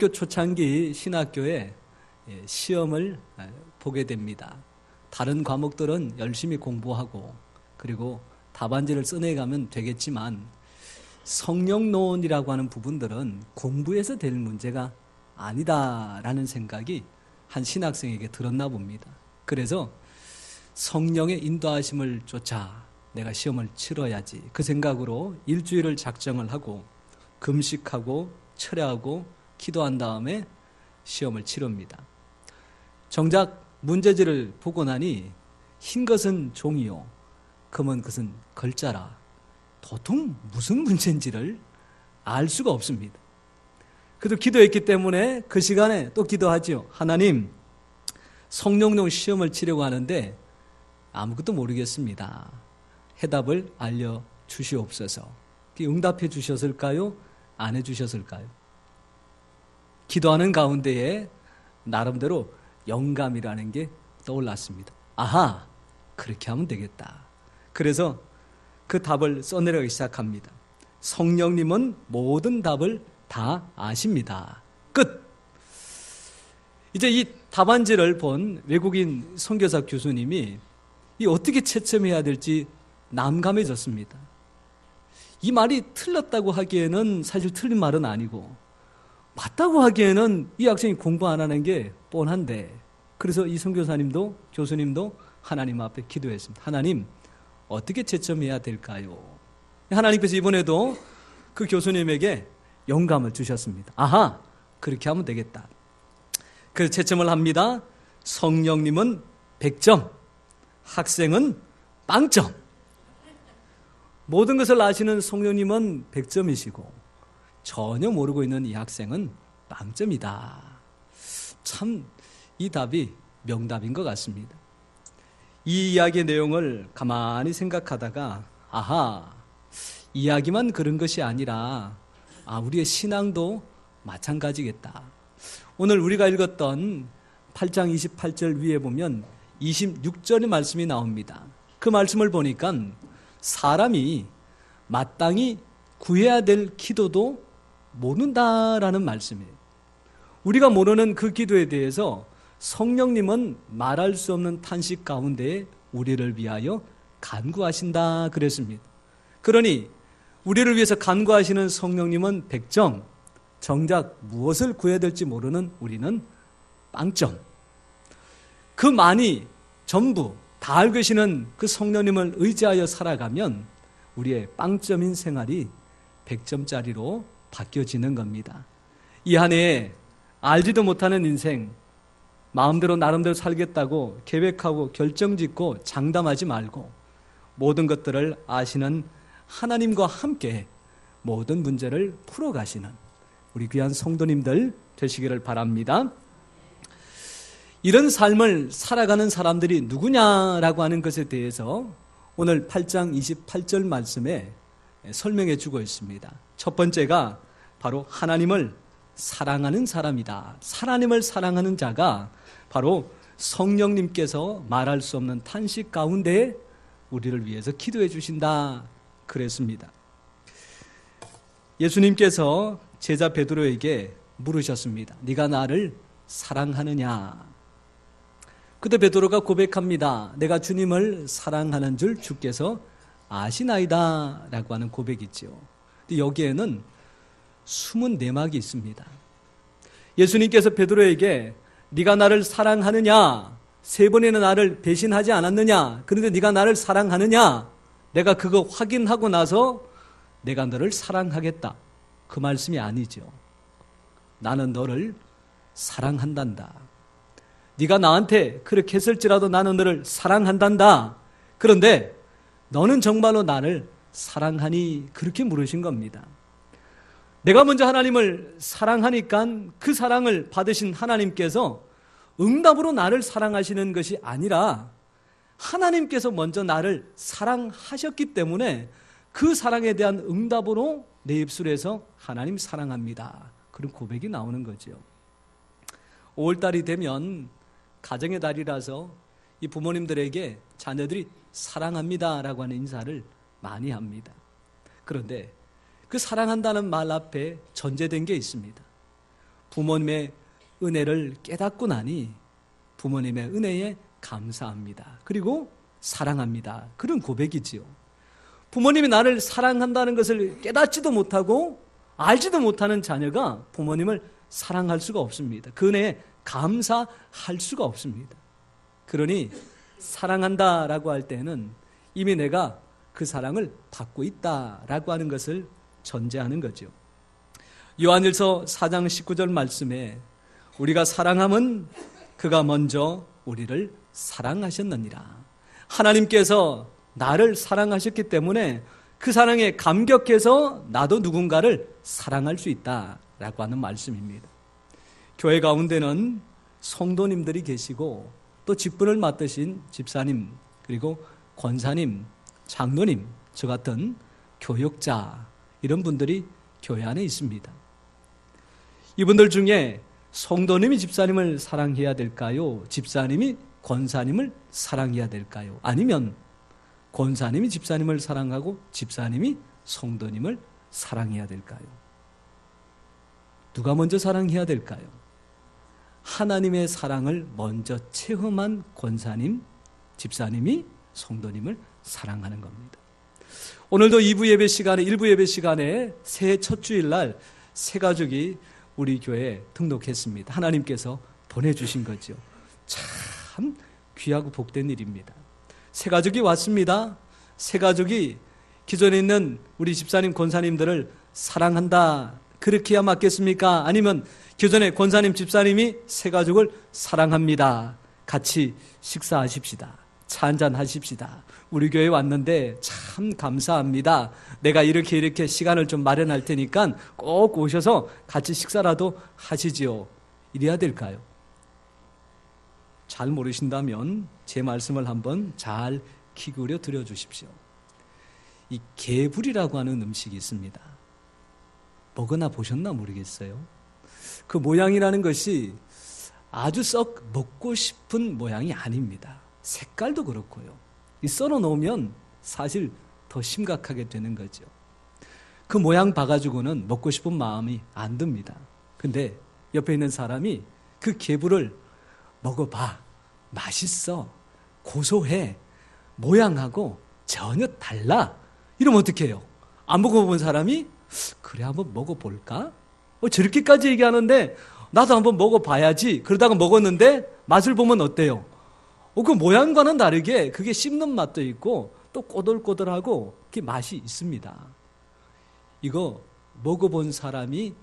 학교 초창기 신학교에 시험을 보게 됩니다. 다른 과목들은 열심히 공부하고 그리고 답안지를 써내가면 되겠지만 성령론이라고 하는 부분들은 공부해서 될 문제가 아니다라는 생각이 한 신학생에게 들었나 봅니다. 그래서 성령의 인도하심을 쫓아 내가 시험을 치러야지 그 생각으로 일주일을 작정을 하고 금식하고 철야하고 기도한 다음에 시험을 치릅니다. 정작 문제지를 보고 나니 흰 것은 종이요 검은 것은 글자라 도통 무슨 문제인지를 알 수가 없습니다. 그래도 기도했기 때문에 그 시간에 또 기도하지요. 하나님, 성령용 시험을 치려고 하는데 아무것도 모르겠습니다. 해답을 알려주시옵소서. 응답해 주셨을까요? 안 해주셨을까요? 기도하는 가운데에 나름대로 영감이라는 게 떠올랐습니다. 아하, 그렇게 하면 되겠다. 그래서 그 답을 써내려가기 시작합니다. 성령님은 모든 답을 다 아십니다. 끝! 이제 이 답안지를 본 외국인 선교사 교수님이 이 어떻게 채점해야 될지 난감해졌습니다. 이 말이 틀렸다고 하기에는 사실 틀린 말은 아니고 맞다고 하기에는 이 학생이 공부 안 하는 게 뻔한데 그래서 이 선교사님도 교수님도 하나님 앞에 기도했습니다. 하나님, 어떻게 채점해야 될까요? 하나님께서 이번에도 그 교수님에게 영감을 주셨습니다. 아하, 그렇게 하면 되겠다. 그래서 채점을 합니다. 성령님은 100점, 학생은 빵점. 모든 것을 아시는 성령님은 100점이시고 전혀 모르고 있는 이 학생은 빵점이다. 참 이 답이 명답인 것 같습니다. 이 이야기의 내용을 가만히 생각하다가 아하, 이야기만 그런 것이 아니라 우리의 신앙도 마찬가지겠다. 오늘 우리가 읽었던 8장 28절 위에 보면 26절의 말씀이 나옵니다. 그 말씀을 보니까 사람이 마땅히 구해야 될 기도도 모른다라는 말씀이에요. 우리가 모르는 그 기도에 대해서 성령님은 말할 수 없는 탄식 가운데 우리를 위하여 간구하신다 그랬습니다. 그러니 우리를 위해서 간구하시는 성령님은 100점, 정작 무엇을 구해야 될지 모르는 우리는 빵점. 그 많이 전부 다 알고 계시는 그 성령님을 의지하여 살아가면 우리의 빵점인 생활이 100점짜리로 바뀌어지는 겁니다. 이 한 해에 알지도 못하는 인생, 마음대로 나름대로 살겠다고 계획하고 결정짓고 장담하지 말고 모든 것들을 아시는 하나님과 함께 모든 문제를 풀어가시는 우리 귀한 성도님들 되시기를 바랍니다. 이런 삶을 살아가는 사람들이 누구냐라고 하는 것에 대해서 오늘 8장 28절 말씀에 설명해 주고 있습니다. 첫 번째가 바로 하나님을 사랑하는 사람이다. 하나님을 사랑하는 자가 바로 성령님께서 말할 수 없는 탄식 가운데 우리를 위해서 기도해 주신다 그랬습니다. 예수님께서 제자 베드로에게 물으셨습니다. 네가 나를 사랑하느냐? 그때 베드로가 고백합니다. 내가 주님을 사랑하는 줄 주께서 아시나이다 라고 하는 고백이지요. 여기에는 숨은 내막이 있습니다. 예수님께서 베드로에게 네가 나를 사랑하느냐? 3번이나 나를 배신하지 않았느냐? 그런데 네가 나를 사랑하느냐? 내가 그거 확인하고 나서 내가 너를 사랑하겠다. 그 말씀이 아니죠. 나는 너를 사랑한단다. 네가 나한테 그렇게 했을지라도 나는 너를 사랑한단다. 그런데 너는 정말로 나를 사랑하니? 그렇게 물으신 겁니다. 내가 먼저 하나님을 사랑하니까 그 사랑을 받으신 하나님께서 응답으로 나를 사랑하시는 것이 아니라 하나님께서 먼저 나를 사랑하셨기 때문에 그 사랑에 대한 응답으로 내 입술에서 하나님 사랑합니다. 그런 고백이 나오는 거죠. 5월달이 되면 가정의 달이라서 이 부모님들에게 자녀들이 사랑합니다라고 하는 인사를 많이 합니다. 그런데 그 사랑한다는 말 앞에 전제된 게 있습니다. 부모님의 은혜를 깨닫고 나니 부모님의 은혜에 감사합니다. 그리고 사랑합니다. 그런 고백이지요. 부모님이 나를 사랑한다는 것을 깨닫지도 못하고 알지도 못하는 자녀가 부모님을 사랑할 수가 없습니다. 그 은혜에 감사할 수가 없습니다. 그러니 사랑한다라고 할 때는 이미 내가 그 사랑을 받고 있다라고 하는 것을 전제하는 거죠. 요한일서 4장 19절 말씀에 우리가 사랑함은 그가 먼저 우리를 사랑하셨느니라. 하나님께서 나를 사랑하셨기 때문에 그 사랑에 감격해서 나도 누군가를 사랑할 수 있다라고 하는 말씀입니다. 교회 가운데는 성도님들이 계시고 또 직분을 맡으신 집사님, 그리고 권사님, 장로님, 저 같은 교역자, 이런 분들이 교회 안에 있습니다. 이분들 중에 성도님이 집사님을 사랑해야 될까요? 집사님이 권사님을 사랑해야 될까요? 아니면 권사님이 집사님을 사랑하고 집사님이 성도님을 사랑해야 될까요? 누가 먼저 사랑해야 될까요? 하나님의 사랑을 먼저 체험한 권사님, 집사님이 성도님을 사랑하는 겁니다. 오늘도 2부 예배 시간에, 1부 예배 시간에 새해 첫 주일날 새 가족이 우리 교회에 등록했습니다. 하나님께서 보내주신 거죠. 참 귀하고 복된 일입니다. 새 가족이 왔습니다. 새 가족이 기존에 있는 우리 집사님, 권사님들을 사랑한다, 그렇게 해야 맞겠습니까? 아니면 기존에 권사님, 집사님이 새 가족을 사랑합니다, 같이 식사하십시다, 차 한잔 하십시다, 우리 교회에 왔는데 참 감사합니다, 내가 이렇게 시간을 좀 마련할 테니까 꼭 오셔서 같이 식사라도 하시지요, 이래야 될까요? 잘 모르신다면 제 말씀을 한번 잘 기울여 들어주십시오. 이 개불이라고 하는 음식이 있습니다. 먹으나 보셨나 모르겠어요. 그 모양이라는 것이 아주 썩 먹고 싶은 모양이 아닙니다. 색깔도 그렇고요. 이 썰어 놓으면 사실 더 심각하게 되는 거죠. 그 모양 봐가지고는 먹고 싶은 마음이 안 듭니다. 근데 옆에 있는 사람이 그 개불을 먹어봐, 맛있어, 고소해, 모양하고 전혀 달라, 이러면 어떻게 해요? 안 먹어본 사람이 그래 한번 먹어볼까? 저렇게까지 얘기하는데 나도 한번 먹어봐야지, 그러다가 먹었는데 맛을 보면 어때요? 그 모양과는 다르게 그게 씹는 맛도 있고 또 꼬들꼬들하고 그게 맛이 있습니다. 이거 먹어본 사람이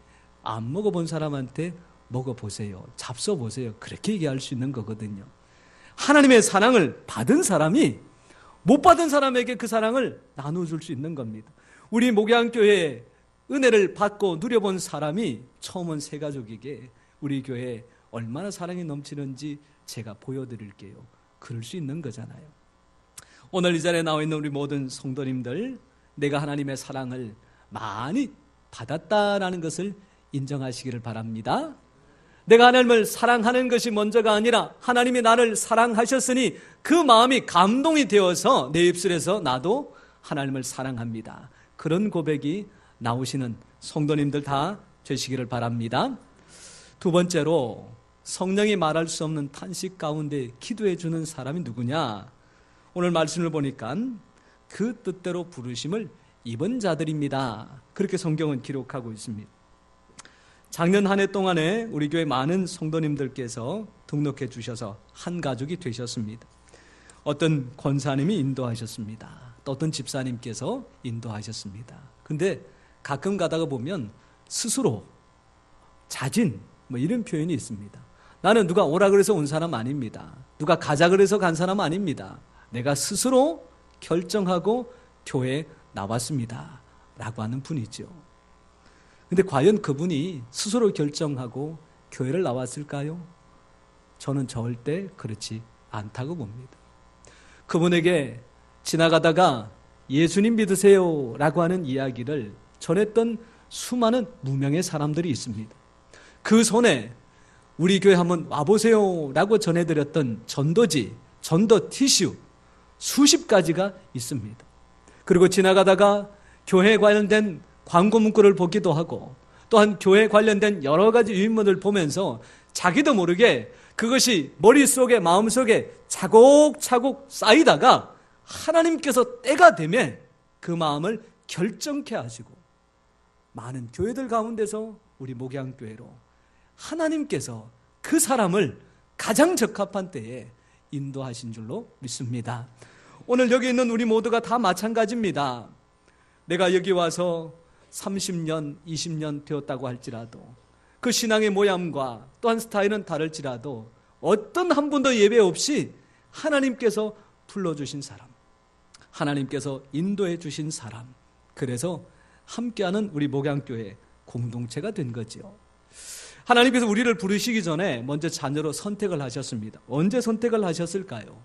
안 먹어본 사람한테 먹어보세요, 잡숴보세요, 그렇게 얘기할 수 있는 거거든요. 하나님의 사랑을 받은 사람이 못 받은 사람에게 그 사랑을 나눠줄 수 있는 겁니다. 우리 목양교회에 은혜를 받고 누려본 사람이 처음은 새가족에게 우리 교회에 얼마나 사랑이 넘치는지 제가 보여드릴게요. 그럴 수 있는 거잖아요. 오늘 이 자리에 나와 있는 우리 모든 성도님들, 내가 하나님의 사랑을 많이 받았다라는 것을 인정하시기를 바랍니다. 내가 하나님을 사랑하는 것이 먼저가 아니라 하나님이 나를 사랑하셨으니 그 마음이 감동이 되어서 내 입술에서 나도 하나님을 사랑합니다, 그런 고백이 나오시는 성도님들 다 되시기를 바랍니다. 두 번째로, 성령이 말할 수 없는 탄식 가운데 기도해 주는 사람이 누구냐? 오늘 말씀을 보니까 그 뜻대로 부르심을 입은 자들입니다, 그렇게 성경은 기록하고 있습니다. 작년 한 해 동안에 우리 교회 많은 성도님들께서 등록해 주셔서 한 가족이 되셨습니다. 어떤 권사님이 인도하셨습니다. 또 어떤 집사님께서 인도하셨습니다. 근데 가끔 가다가 보면 스스로 자진 이런 표현이 있습니다. 나는 누가 오라 그래서 온 사람 아닙니다. 누가 가자 그래서 간 사람 아닙니다. 내가 스스로 결정하고 교회에 나왔습니다 라고 하는 분이죠. 근데 과연 그분이 스스로 결정하고 교회를 나왔을까요? 저는 절대 그렇지 않다고 봅니다. 그분에게 지나가다가 예수님 믿으세요 라고 하는 이야기를 전했던 수많은 무명의 사람들이 있습니다. 그 손에 우리 교회 한번 와보세요 라고 전해드렸던 전도지, 전도 티슈 수십 가지가 있습니다. 그리고 지나가다가 교회에 관련된 광고 문구를 보기도 하고 또한 교회에 관련된 여러 가지 유인물을 보면서 자기도 모르게 그것이 머릿속에 마음속에 차곡차곡 쌓이다가 하나님께서 때가 되면 그 마음을 결정케 하시고 많은 교회들 가운데서 우리 목양교회로 하나님께서 그 사람을 가장 적합한 때에 인도하신 줄로 믿습니다. 오늘 여기 있는 우리 모두가 다 마찬가지입니다. 내가 여기 와서 30년, 20년 되었다고 할지라도 그 신앙의 모양과 또한 스타일은 다를지라도 어떤 한 분도 예배 없이 하나님께서 불러주신 사람, 하나님께서 인도해 주신 사람, 그래서 함께하는 우리 목양교회 공동체가 된 거죠. 하나님께서 우리를 부르시기 전에 먼저 자녀로 선택을 하셨습니다. 언제 선택을 하셨을까요?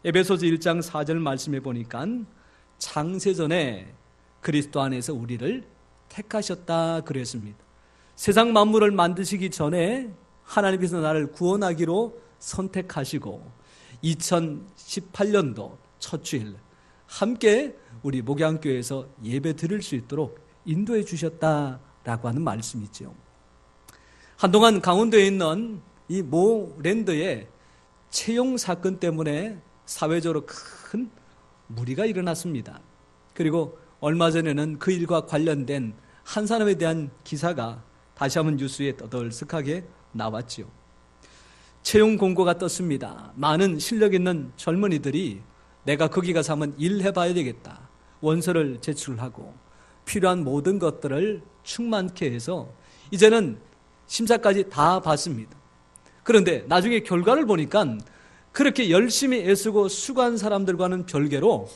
에베소서 1장 4절 말씀해 보니까 창세전에 그리스도 안에서 우리를 택하셨다 그랬습니다. 세상 만물을 만드시기 전에 하나님께서 나를 구원하기로 선택하시고 2018년도 첫 주일 함께 우리 목양교회에서 예배 드릴 수 있도록 인도해 주셨다라고 하는 말씀이죠. 한동안 강원도에 있는 이 모 랜드의 채용 사건 때문에 사회적으로 큰 무리가 일어났습니다. 그리고 얼마 전에는 그 일과 관련된 한 사람에 대한 기사가 다시 한번 뉴스에 떠들썩하게 나왔지요. 채용 공고가 떴습니다. 많은 실력 있는 젊은이들이 내가 거기 가서 한번 일해봐야 되겠다. 원서를 제출하고 필요한 모든 것들을 충만케 해서 이제는 심사까지 다 봤습니다. 그런데 나중에 결과를 보니까 그렇게 열심히 애쓰고 수고한 사람들과는 별개로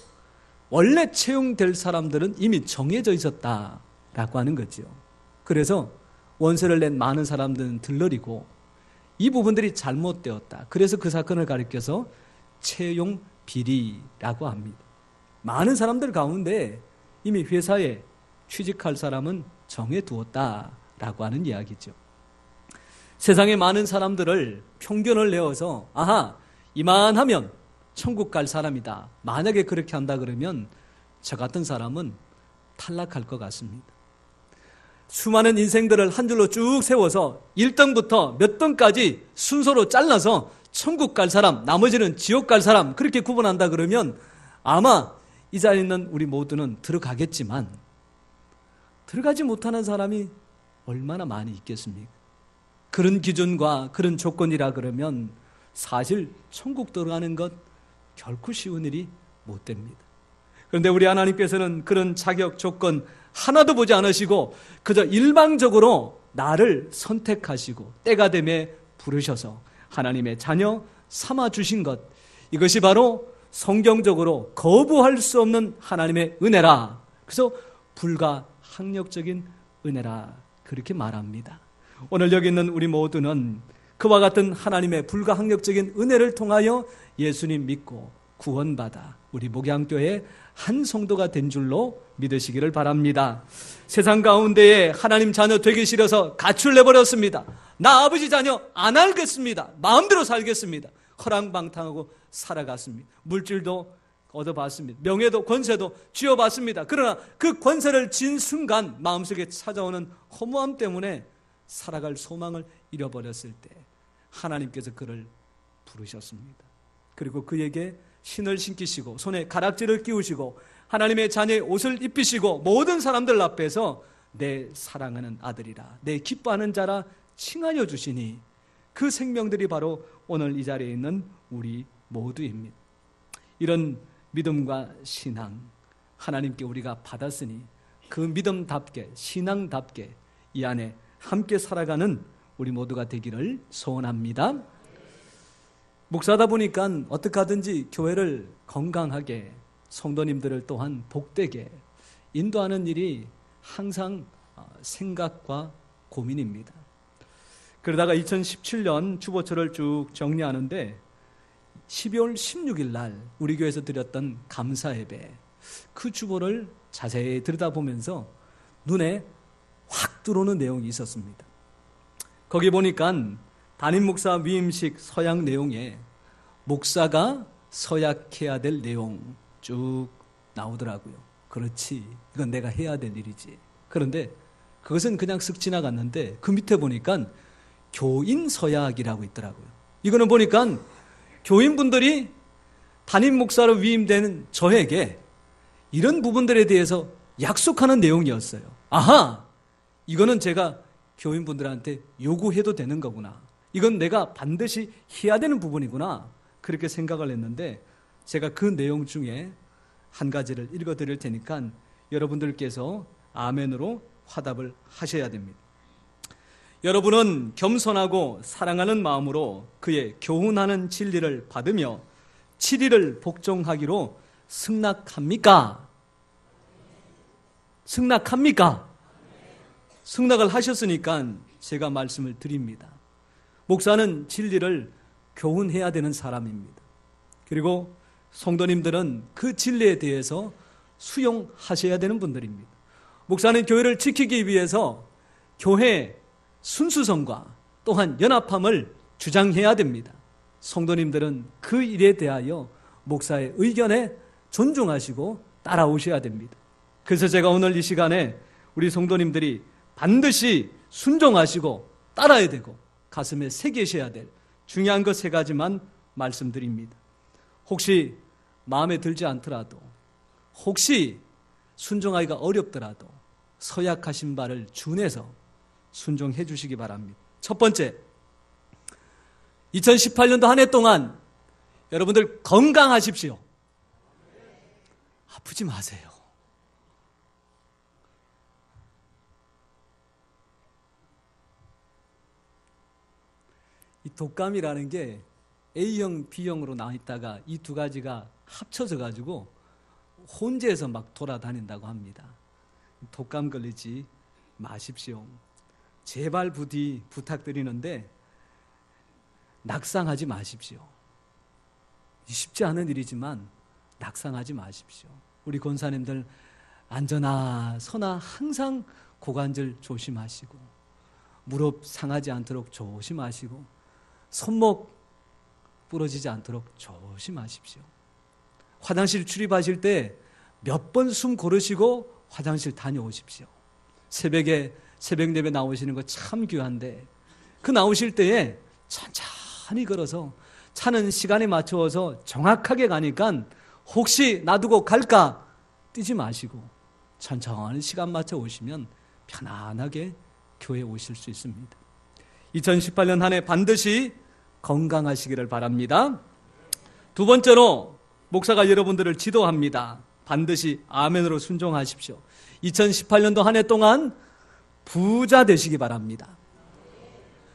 원래 채용될 사람들은 이미 정해져 있었다라고 하는 거죠. 그래서 원서를 낸 많은 사람들은 들러리고 이 부분들이 잘못되었다. 그래서 그 사건을 가리켜서 채용 비리라고 합니다. 많은 사람들 가운데 이미 회사에 취직할 사람은 정해두었다라고 하는 이야기죠. 세상에 많은 사람들을 편견을 내어서 아하, 이만하면 천국 갈 사람이다. 만약에 그렇게 한다 그러면 저 같은 사람은 탈락할 것 같습니다. 수많은 인생들을 한 줄로 쭉 세워서 1등부터 몇 등까지 순서로 잘라서 천국 갈 사람, 나머지는 지옥 갈 사람 그렇게 구분한다 그러면 아마 이 자리에 있는 우리 모두는 들어가겠지만 들어가지 못하는 사람이 얼마나 많이 있겠습니까? 그런 기준과 그런 조건이라 그러면 사실 천국 들어가는 것 결코 쉬운 일이 못 됩니다. 그런데 우리 하나님께서는 그런 자격 조건 하나도 보지 않으시고 그저 일방적으로 나를 선택하시고 때가 되매 부르셔서 하나님의 자녀 삼아주신 것, 이것이 바로 성경적으로 거부할 수 없는 하나님의 은혜라. 그래서 불가항력적인 은혜라 그렇게 말합니다. 오늘 여기 있는 우리 모두는 그와 같은 하나님의 불가항력적인 은혜를 통하여 예수님 믿고 구원받아 우리 목양교회의 한 성도가 된 줄로 믿으시기를 바랍니다. 세상 가운데에 하나님 자녀 되기 싫어서 가출 내버렸습니다. 나 아버지 자녀 안 알겠습니다. 마음대로 살겠습니다. 허랑방탕하고 살아갔습니다. 물질도 얻어봤습니다. 명예도 권세도 쥐어봤습니다. 그러나 그 권세를 진 순간 마음속에 찾아오는 허무함 때문에 살아갈 소망을 잃어버렸을 때 하나님께서 그를 부르셨습니다. 그리고 그에게 신을 신기시고 손에 가락지를 끼우시고 하나님의 자녀의 옷을 입히시고 모든 사람들 앞에서 내 사랑하는 아들이라 내 기뻐하는 자라 칭하여 주시니 그 생명들이 바로 오늘 이 자리에 있는 우리 모두입니다. 이런 믿음과 신앙 하나님께 우리가 받았으니 그 믿음답게 신앙답게 이 안에 함께 살아가는 우리 모두가 되기를 소원합니다. 목사다 보니까 어떻게 하든지 교회를 건강하게 성도님들을 또한 복되게 인도하는 일이 항상 생각과 고민입니다. 그러다가 2017년 주보처를 쭉 정리하는데 12월 16일 날 우리 교회에서 드렸던 감사 예배 그 주보를 자세히 들여다보면서 눈에 확 들어오는 내용이 있었습니다. 거기 보니까 담임 목사 위임식 서약 내용에 목사가 서약해야 될 내용 쭉 나오더라고요. 그렇지, 이건 내가 해야 될 일이지. 그런데 그것은 그냥 쓱 지나갔는데 그 밑에 보니까 교인 서약이라고 있더라고요. 이거는 보니까 교인분들이 담임 목사로 위임되는 저에게 이런 부분들에 대해서 약속하는 내용이었어요. 아하! 이거는 제가 교인분들한테 요구해도 되는 거구나. 이건 내가 반드시 해야 되는 부분이구나. 그렇게 생각을 했는데 제가 그 내용 중에 한 가지를 읽어드릴 테니까 여러분들께서 아멘으로 화답을 하셔야 됩니다. 여러분은 겸손하고 사랑하는 마음으로 그의 교훈하는 진리를 받으며 7일을 복종하기로 승낙합니까? 승낙합니까? 승낙을 하셨으니까 제가 말씀을 드립니다. 목사는 진리를 교훈해야 되는 사람입니다. 그리고 성도님들은 그 진리에 대해서 수용하셔야 되는 분들입니다. 목사는 교회를 지키기 위해서 교회 순수성과 또한 연합함을 주장해야 됩니다. 성도님들은 그 일에 대하여 목사의 의견에 존중하시고 따라오셔야 됩니다. 그래서 제가 오늘 이 시간에 우리 성도님들이 반드시 순종하시고 따라야 되고 가슴에 새기셔야 될 중요한 것 3가지만 말씀드립니다. 혹시 마음에 들지 않더라도, 혹시 순종하기가 어렵더라도 서약하신 바를 준해서 순종해 주시기 바랍니다. 첫 번째, 2018년도 한 해 동안 여러분들 건강하십시오. 아프지 마세요. 이 독감이라는 게 A형, B형으로 나와 있다가 이 2가지가 합쳐져 가지고 혼재해서 막 돌아다닌다고 합니다. 독감 걸리지 마십시오. 제발 부디 부탁드리는데 낙상하지 마십시오. 쉽지 않은 일이지만 낙상하지 마십시오. 우리 권사님들 앉거나 서나 항상 고관절 조심하시고 무릎 상하지 않도록 조심하시고 손목 부러지지 않도록 조심하십시오. 화장실 출입하실 때 몇 번 숨 고르시고 화장실 다녀오십시오. 새벽에 새벽 예배 나오시는 거 참 귀한데 그 나오실 때에 천천히 걸어서 차는 시간에 맞추어서 정확하게 가니까 혹시 놔두고 갈까 뛰지 마시고 천천히 시간 맞춰 오시면 편안하게 교회에 오실 수 있습니다. 2018년 한 해 반드시 건강하시기를 바랍니다. 2번째로 목사가 여러분들을 지도합니다. 반드시 아멘으로 순종하십시오. 2018년도 한 해 동안 부자 되시기 바랍니다.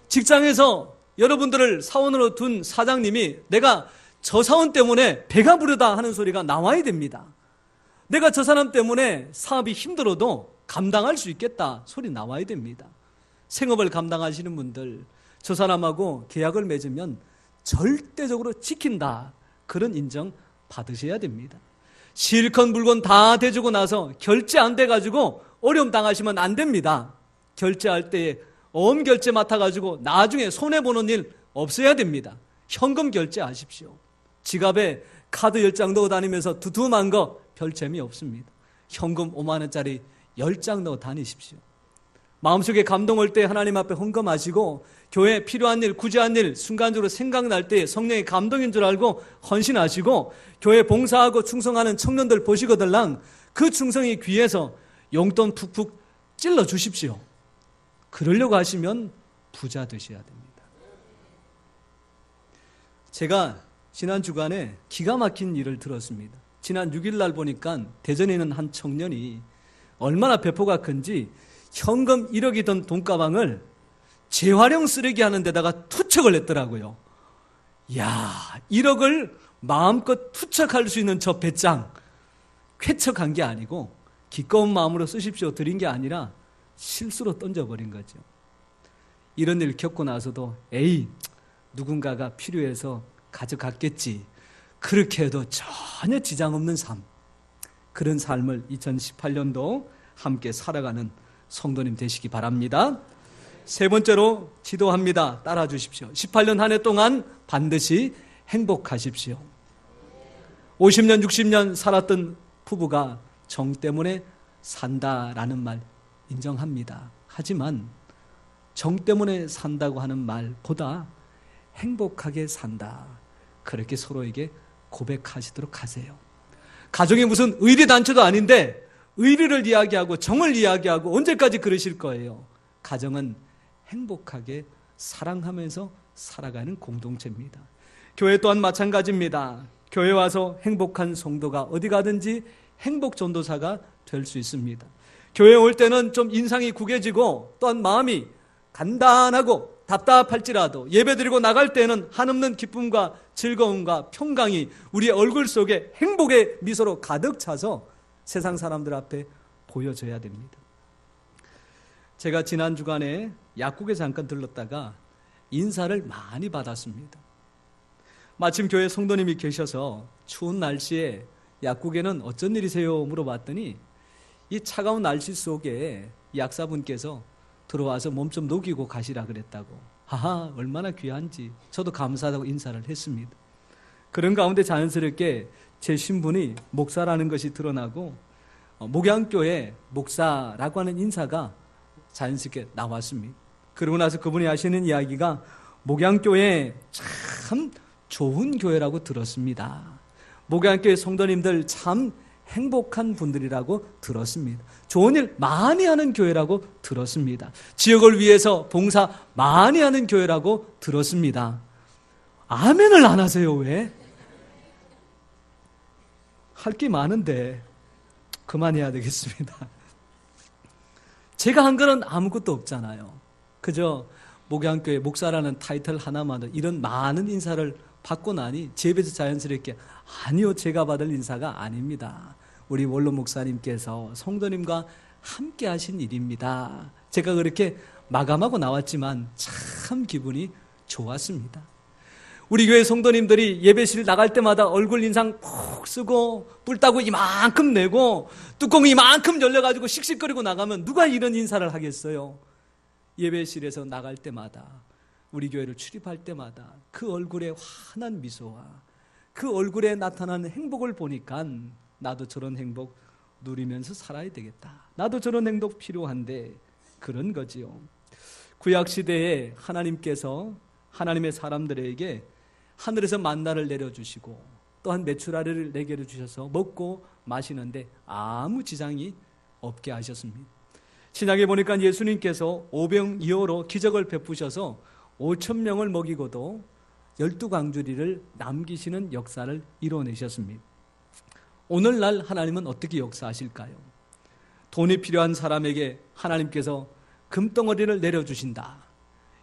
직장에서 여러분들을 사원으로 둔 사장님이 내가 저 사원 때문에 배가 부르다 하는 소리가 나와야 됩니다. 내가 저 사람 때문에 사업이 힘들어도 감당할 수 있겠다 소리 나와야 됩니다. 생업을 감당하시는 분들, 저 사람하고 계약을 맺으면 절대적으로 지킨다, 그런 인정 받으셔야 됩니다. 실컷 물건 다 대주고 나서 결제 안 돼가지고 어려움 당하시면 안 됩니다. 결제할 때에 엄결제 맡아가지고 나중에 손해보는 일 없어야 됩니다. 현금 결제하십시오. 지갑에 카드 10장 넣어 다니면서 두툼한 거 별 재미없습니다. 현금 5만 원짜리 10장 넣어 다니십시오. 마음속에 감동 올 때 하나님 앞에 헌금하시고 교회에 필요한 일, 구제한 일 순간적으로 생각날 때 성령의 감동인 줄 알고 헌신하시고 교회 봉사하고 충성하는 청년들 보시거들랑 그 충성이 귀해서 용돈 푹푹 찔러 주십시오. 그러려고 하시면 부자 되셔야 됩니다. 제가 지난 주간에 기가 막힌 일을 들었습니다. 지난 6일 날 보니까 대전에 있는 한 청년이 얼마나 배포가 큰지 현금 1억이던 돈가방을 재활용 쓰레기 하는 데다가 투척을 했더라고요. 이야, 1억을 마음껏 투척할 수 있는 저 배짱, 쾌척한 게 아니고 기꺼운 마음으로 쓰십시오 드린 게 아니라 실수로 던져버린 거죠. 이런 일 겪고 나서도 에이, 누군가가 필요해서 가져갔겠지, 그렇게 해도 전혀 지장 없는 삶, 그런 삶을 2018년도 함께 살아가는 성도님 되시기 바랍니다. 3번째로 지도합니다. 따라 주십시오. 18년 한 해 동안 반드시 행복하십시오. 50년 60년 살았던 부부가 정 때문에 산다라는 말 인정합니다. 하지만 정 때문에 산다고 하는 말보다 행복하게 산다. 그렇게 서로에게 고백하시도록 하세요. 가정이 무슨 의리단체도 아닌데 의리를 이야기하고 정을 이야기하고 언제까지 그러실 거예요? 가정은 행복하게 사랑하면서 살아가는 공동체입니다. 교회 또한 마찬가지입니다. 교회 와서 행복한 성도가 어디 가든지 행복 전도사가 될 수 있습니다. 교회 올 때는 좀 인상이 구겨지고 또한 마음이 간단하고 답답할지라도 예배드리고 나갈 때는 한없는 기쁨과 즐거움과 평강이 우리의 얼굴 속에 행복의 미소로 가득 차서 세상 사람들 앞에 보여져야 됩니다. 제가 지난 주간에 약국에 잠깐 들렀다가 인사를 많이 받았습니다. 마침 교회 성도님이 계셔서 추운 날씨에 약국에는 어쩐 일이세요? 물어봤더니 이 차가운 날씨 속에 약사분께서 들어와서 몸 좀 녹이고 가시라 그랬다고. 하하, 얼마나 귀한지 저도 감사하다고 인사를 했습니다. 그런 가운데 자연스럽게 제 신분이 목사라는 것이 드러나고 목양교회 목사라고 하는 인사가 자연스럽게 나왔습니다. 그러고 나서 그분이 하시는 이야기가 목양교회 참 좋은 교회라고 들었습니다. 목양교회 성도님들 참 행복한 분들이라고 들었습니다. 좋은 일 많이 하는 교회라고 들었습니다. 지역을 위해서 봉사 많이 하는 교회라고 들었습니다. 아멘을 안 하세요, 왜? 할 게 많은데 그만해야 되겠습니다. 제가 한 거는 아무것도 없잖아요. 그저 목양교회 목사라는 타이틀 하나만 이런 많은 인사를 받고 나니 제 입에서 자연스럽게 아니요, 제가 받을 인사가 아닙니다. 우리 원로 목사님께서 성도님과 함께 하신 일입니다. 제가 그렇게 마감하고 나왔지만 참 기분이 좋았습니다. 우리 교회 성도님들이 예배실 나갈 때마다 얼굴 인상 푹 쓰고 뿔 따고 이만큼 내고 뚜껑이 이만큼 열려가지고 씩씩거리고 나가면 누가 이런 인사를 하겠어요? 예배실에서 나갈 때마다 우리 교회를 출입할 때마다 그 얼굴에 환한 미소와 그 얼굴에 나타나는 행복을 보니까 나도 저런 행복 누리면서 살아야 되겠다. 나도 저런 행복 필요한데 그런 거지요. 구약시대에 하나님께서 하나님의 사람들에게 하늘에서 만나를 내려주시고 또한 메추라기를 내게 주셔서 먹고 마시는데 아무 지장이 없게 하셨습니다. 신약에 보니까 예수님께서 오병이어로 기적을 베푸셔서 5,000명을 먹이고도 12광주리를 남기시는 역사를 이뤄내셨습니다. 오늘날 하나님은 어떻게 역사하실까요? 돈이 필요한 사람에게 하나님께서 금덩어리를 내려주신다.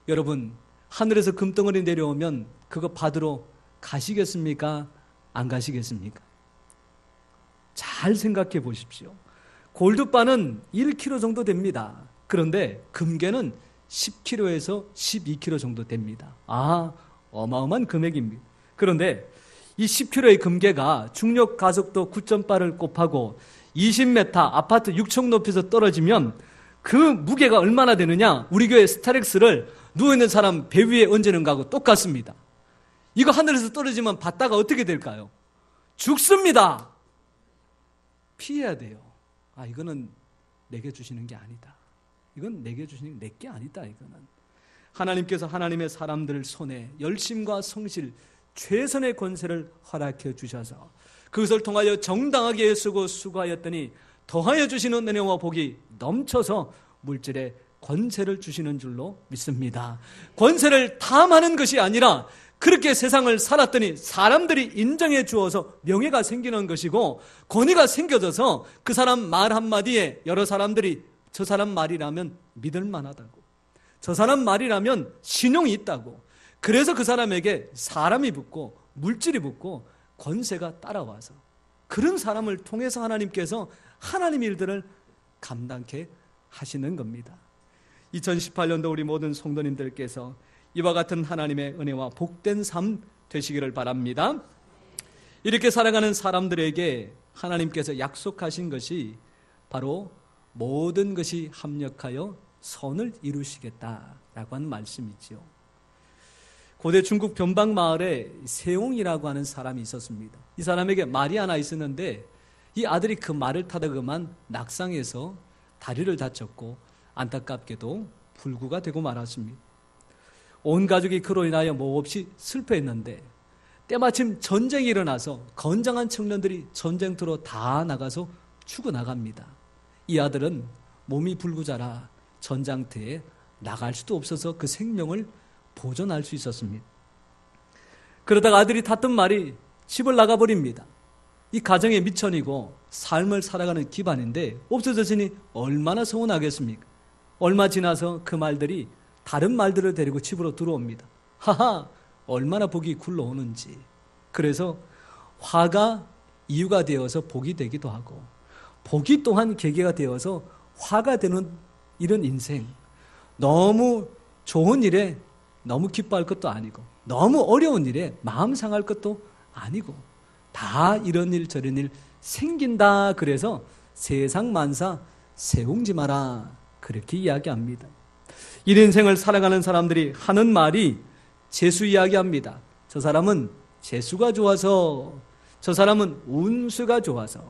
여러분, 하늘에서 금덩어리 내려오면 그거 받으러 가시겠습니까? 안 가시겠습니까? 잘 생각해 보십시오. 골드바는 1kg 정도 됩니다. 그런데 금괴는 10kg에서 12kg 정도 됩니다. 어마어마한 금액입니다. 그런데 이 10kg의 금괴가 중력 가속도 9.8을 곱하고 20m 아파트 6층 높이에서 떨어지면 그 무게가 얼마나 되느냐? 우리 교회 스타렉스를 누워있는 사람 배 위에 얹는 거하고 똑같습니다. 이거 하늘에서 떨어지면 받다가 어떻게 될까요? 죽습니다. 피해야 돼요. 이거는 내게 주시는 게 아니다. 이건 내게 주시는 게 내게 아니다. 이거는 하나님께서 하나님의 사람들 손에 열심과 성실, 최선의 권세를 허락해 주셔서 그것을 통하여 정당하게 쓰고 수고하였더니 더하여 주시는 은혜와 복이 넘쳐서 물질에 권세를 주시는 줄로 믿습니다. 권세를 탐하는 것이 아니라 그렇게 세상을 살았더니 사람들이 인정해 주어서 명예가 생기는 것이고 권위가 생겨져서 그 사람 말 한마디에 여러 사람들이 저 사람 말이라면 믿을 만하다고, 저 사람 말이라면 신용이 있다고, 그래서 그 사람에게 사람이 붙고 물질이 붙고 권세가 따라와서 그런 사람을 통해서 하나님께서 하나님 일들을 감당케 하시는 겁니다. 2018년도 우리 모든 성도님들께서 이와 같은 하나님의 은혜와 복된 삶 되시기를 바랍니다. 이렇게 살아가는 사람들에게 하나님께서 약속하신 것이 바로 모든 것이 합력하여 선을 이루시겠다라고 하는 말씀이지요. 고대 중국 변방 마을에 세옹이라고 하는 사람이 있었습니다. 이 사람에게 말이 하나 있었는데 이 아들이 그 말을 타다 그만 낙상해서 다리를 다쳤고 안타깝게도 불구가 되고 말았습니다. 온 가족이 그로 인하여 몹없이 슬퍼했는데 때마침 전쟁이 일어나서 건장한 청년들이 전쟁터로 다 나가서 죽어나갑니다. 이 아들은 몸이 불구자라 전장터에 나갈 수도 없어서 그 생명을 보존할 수 있었습니다. 그러다가 아들이 탔던 말이 집을 나가버립니다. 이 가정의 미천이고 삶을 살아가는 기반인데 없어졌으니 얼마나 서운하겠습니까? 얼마 지나서 그 말들이 다른 말들을 데리고 집으로 들어옵니다. 하하, 얼마나 복이 굴러오는지. 그래서 화가 이유가 되어서 복이 되기도 하고 복이 또한 계기가 되어서 화가 되는 이런 인생. 너무 좋은 일에 너무 기뻐할 것도 아니고 너무 어려운 일에 마음 상할 것도 아니고 다 이런 일 저런 일 생긴다. 그래서 세상 만사 세웅지 마라 그렇게 이야기합니다. 이 인생을 살아가는 사람들이 하는 말이 재수 이야기합니다. 저 사람은 재수가 좋아서, 저 사람은 운수가 좋아서.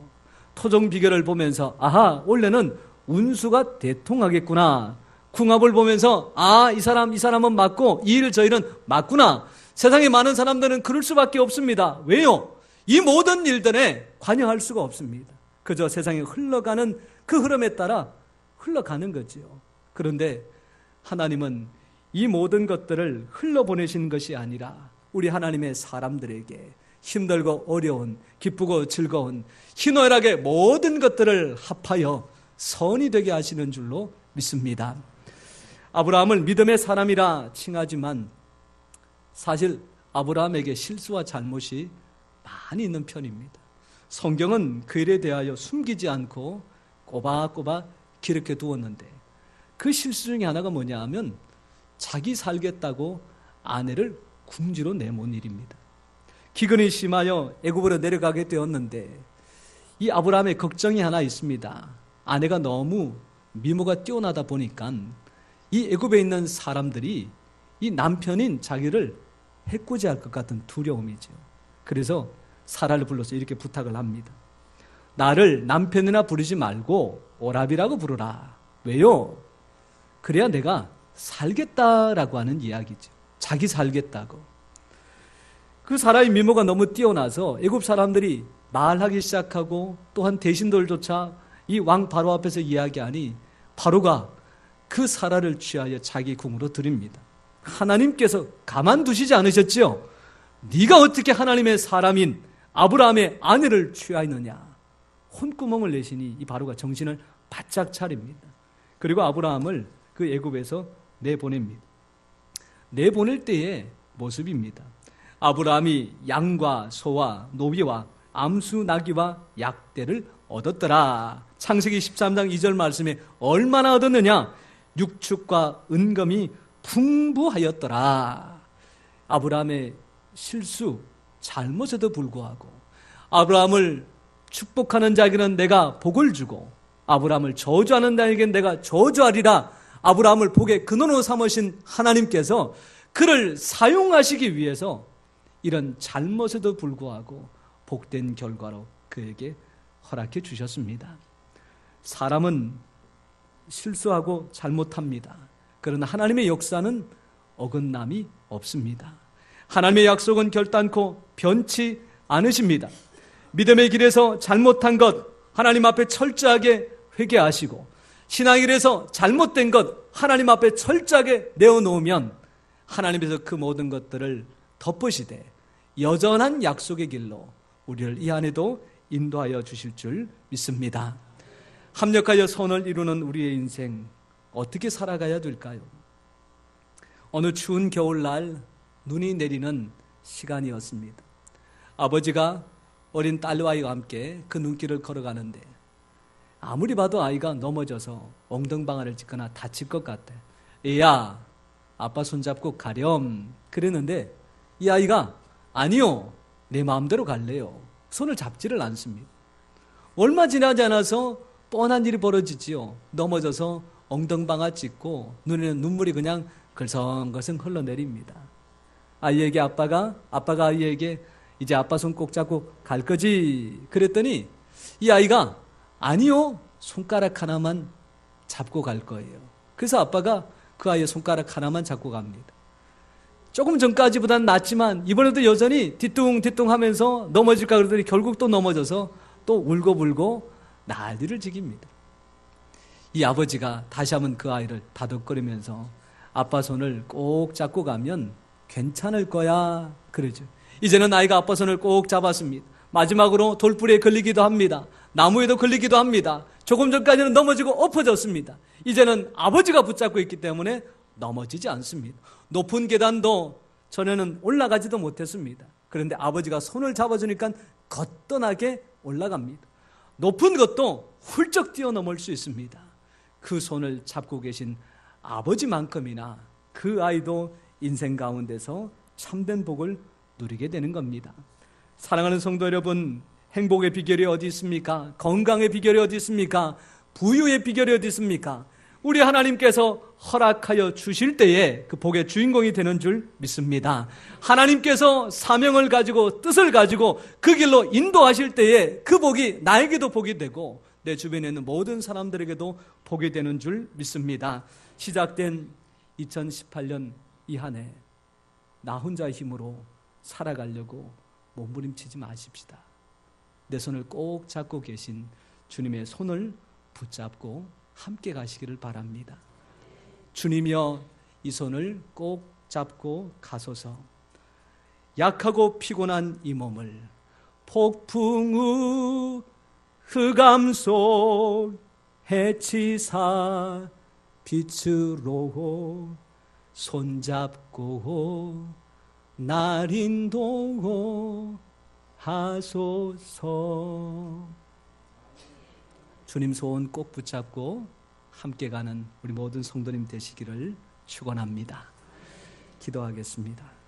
토종 비결을 보면서 아하, 원래는 운수가 대통하겠구나. 궁합을 보면서 이 사람은 맞고 이 일 저 일은 맞구나. 세상에 많은 사람들은 그럴 수밖에 없습니다. 왜요? 이 모든 일들에 관여할 수가 없습니다. 그저 세상에 흘러가는 그 흐름에 따라 흘러가는 거지요. 그런데 하나님은 이 모든 것들을 흘러보내신 것이 아니라 우리 하나님의 사람들에게 힘들고 어려운, 기쁘고 즐거운, 희노애락의 모든 것들을 합하여 선이 되게 하시는 줄로 믿습니다. 아브라함을 믿음의 사람이라 칭하지만 사실 아브라함에게 실수와 잘못이 많이 있는 편입니다. 성경은 그 일에 대하여 숨기지 않고 꼬박꼬박 기록해 두었는데 그 실수 중에 하나가 뭐냐 하면 자기 살겠다고 아내를 궁지로 내몬 일입니다. 기근이 심하여 애굽으로 내려가게 되었는데 이 아브라함의 걱정이 하나 있습니다. 아내가 너무 미모가 뛰어나다 보니까 이 애굽에 있는 사람들이 이 남편인 자기를 해코지할 것 같은 두려움이죠. 그래서 사라를 불러서 이렇게 부탁을 합니다. 나를 남편이나 부르지 말고 오라비라고 부르라. 왜요? 그래야 내가 살겠다라고 하는 이야기죠. 자기 살겠다고. 그 사라의 미모가 너무 뛰어나서 애굽 사람들이 말하기 시작하고 또한 대신들조차 이 왕 바로 앞에서 이야기하니 바로가 그 사라를 취하여 자기 궁으로 드립니다. 하나님께서 가만두시지 않으셨지요? 네가 어떻게 하나님의 사람인 아브라함의 아내를 취하였느냐. 혼구멍을 내시니 이 바로가 정신을 바짝 차립니다. 그리고 아브라함을 그 애굽에서 내보냅니다. 내보낼 때의 모습입니다. 아브라함이 양과 소와 노비와 암수 나귀와 약대를 얻었더라. 창세기 13장 2절 말씀에 얼마나 얻었느냐? 육축과 은금이 풍부하였더라. 아브라함의 실수, 잘못에도 불구하고 아브라함을 축복하는 자에게는 내가 복을 주고 아브라함을 저주하는 자에게는 내가 저주하리라. 아브라함을 복의 근원으로 삼으신 하나님께서 그를 사용하시기 위해서 이런 잘못에도 불구하고 복된 결과로 그에게 허락해 주셨습니다. 사람은 실수하고 잘못합니다. 그러나 하나님의 역사는 어긋남이 없습니다. 하나님의 약속은 결단코 변치 않으십니다. 믿음의 길에서 잘못한 것 하나님 앞에 철저하게 회개하시고 신앙의 길에서 잘못된 것 하나님 앞에 철저하게 내어놓으면 하나님께서 그 모든 것들을 덮으시되 여전한 약속의 길로 우리를 이 안에도 인도하여 주실 줄 믿습니다. 합력하여 선을 이루는 우리의 인생 어떻게 살아가야 될까요? 어느 추운 겨울날 눈이 내리는 시간이었습니다. 아버지가 어린 딸과 함께 그 눈길을 걸어가는데 아무리 봐도 아이가 넘어져서 엉덩방아를 찢거나 다칠 것 같아. 얘야, 아빠 손잡고 가렴. 그랬는데 이 아이가 아니요, 내 마음대로 갈래요. 손을 잡지를 않습니다. 얼마 지나지 않아서 뻔한 일이 벌어지지요. 넘어져서 엉덩방아 찢고 눈에는 눈물이 그냥 걸성걸성 흘러내립니다. 아빠가 아이에게 이제 아빠 손 꼭 잡고 갈 거지. 그랬더니 이 아이가 아니요, 손가락 하나만 잡고 갈 거예요. 그래서 아빠가 그 아이의 손가락 하나만 잡고 갑니다. 조금 전까지보다는 낫지만 이번에도 여전히 뒤뚱뒤뚱 하면서 넘어질까 그러더니 결국 또 넘어져서 또 울고불고 난리를 지깁니다. 이 아버지가 다시 한번 그 아이를 다독거리면서 아빠 손을 꼭 잡고 가면 괜찮을 거야 그러죠. 이제는 아이가 아빠 손을 꼭 잡았습니다. 마지막으로 돌불에 걸리기도 합니다. 나무에도 걸리기도 합니다. 조금 전까지는 넘어지고 엎어졌습니다. 이제는 아버지가 붙잡고 있기 때문에 넘어지지 않습니다. 높은 계단도 전에는 올라가지도 못했습니다. 그런데 아버지가 손을 잡아주니까 거뜬하게 올라갑니다. 높은 것도 훌쩍 뛰어넘을 수 있습니다. 그 손을 잡고 계신 아버지만큼이나 그 아이도 인생 가운데서 참된 복을 누리게 되는 겁니다. 사랑하는 성도 여러분, 행복의 비결이 어디 있습니까? 건강의 비결이 어디 있습니까? 부유의 비결이 어디 있습니까? 우리 하나님께서 허락하여 주실 때에 그 복의 주인공이 되는 줄 믿습니다. 하나님께서 사명을 가지고 뜻을 가지고 그 길로 인도하실 때에 그 복이 나에게도 복이 되고 내 주변에 있는 모든 사람들에게도 복이 되는 줄 믿습니다. 시작된 2018년 이 한 해 나 혼자 힘으로 살아가려고 몸부림치지 마십시다. 내 손을 꼭 잡고 계신 주님의 손을 붙잡고 함께 가시기를 바랍니다. 주님이여 이 손을 꼭 잡고 가소서. 약하고 피곤한 이 몸을 폭풍 후 흑암 속 해치사 빛으로 손잡고 날 인도하소서. 주님 손 꼭 붙잡고 함께 가는 우리 모든 성도님 되시기를 축원합니다. 기도하겠습니다.